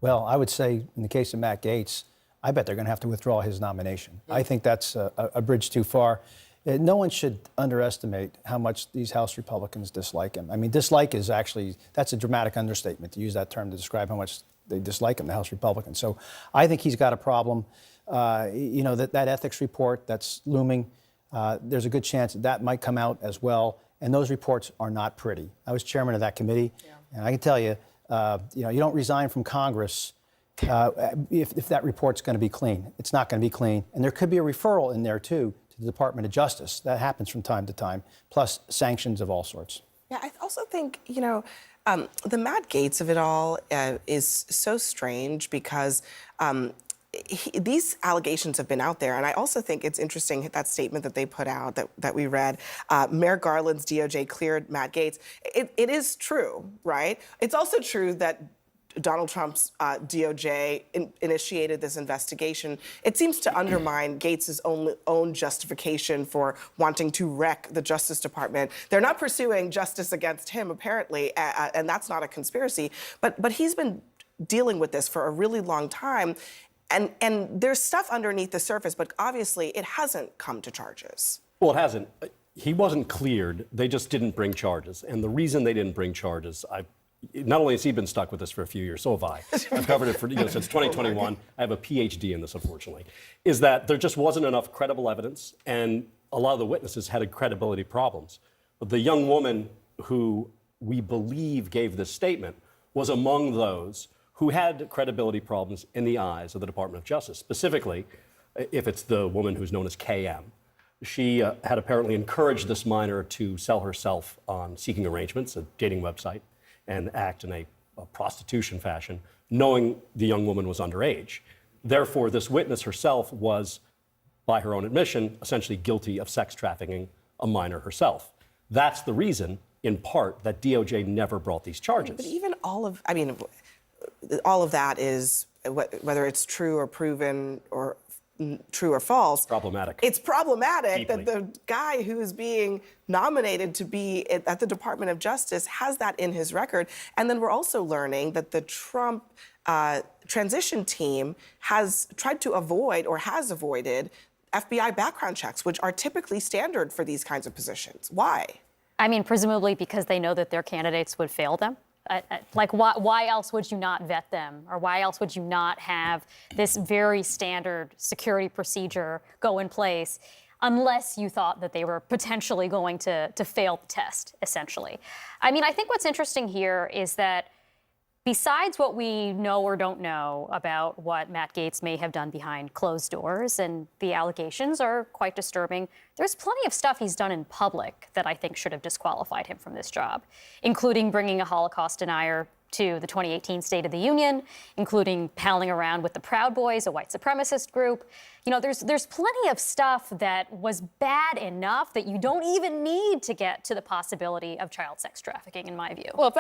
Well, I would say in the case of Matt Gaetz, I bet they're going to have to withdraw his nomination. I think that's a bridge too far. No one should underestimate how much these House Republicans dislike him. I mean, dislike is actually, that's a dramatic understatement to use that term to describe how much they dislike him, the House Republicans. So I think he's got a problem. That ethics report that's looming, there's a good chance that might come out as well. And those reports are not pretty. I was chairman of that committee, and I can tell you, you don't resign from Congress if that report's going to be clean. It's not going to be clean. And there could be a referral in there, too, to the Department of Justice. That happens from time to time, plus sanctions of all sorts. Yeah, I also think, the Matt Gaetz of it all is so strange because these allegations have been out there. And I also think it's interesting that statement that they put out that we read, Merrick Garland's DOJ cleared Matt Gaetz. It is true, right? It's also true that Donald Trump's DOJ initiated this investigation. It seems to undermine Gaetz's own justification for wanting to wreck the Justice Department. They're not pursuing justice against him, apparently, and that's not a conspiracy. But he's been dealing with this for a really long time. And there's stuff underneath the surface, but obviously it hasn't come to charges. Well, it hasn't. He wasn't cleared. They just didn't bring charges. And the reason they didn't bring charges, not only has he been stuck with this for a few years, so have I. I've covered it for since 2021. I have a PhD in this, unfortunately. Is that there just wasn't enough credible evidence, and a lot of the witnesses had credibility problems. But the young woman who we believe gave this statement was among those who had credibility problems in the eyes of the Department of Justice. Specifically, if it's the woman who's known as KM. She had apparently encouraged this minor to sell herself on Seeking Arrangements, a dating website, and act in a prostitution fashion, knowing the young woman was underage. Therefore, this witness herself was, by her own admission, essentially guilty of sex trafficking a minor herself. That's the reason, in part, that DOJ never brought these charges. But even all of that is, whether it's true or proven or true or false. Problematic. It's problematic Deeply. that the guy who is being nominated to be at the Department of Justice has that in his record. And then we're also learning that the Trump transition team has tried to avoid or has avoided FBI background checks, which are typically standard for these kinds of positions. Why? I mean, presumably because they know that their candidates would fail them. Why else would you not vet them? Or why else would you not have this very standard security procedure go in place unless you thought that they were potentially going to fail the test, essentially? I mean, I think what's interesting here is that besides what we know or don't know about what Matt Gaetz may have done behind closed doors, and the allegations are quite disturbing, there's plenty of stuff he's done in public that I think should have disqualified him from this job, including bringing a Holocaust denier to the 2018 State of the Union, including palling around with the Proud Boys, a white supremacist group. There's plenty of stuff that was bad enough that you don't even need to get to the possibility of child sex trafficking, in my view. Well,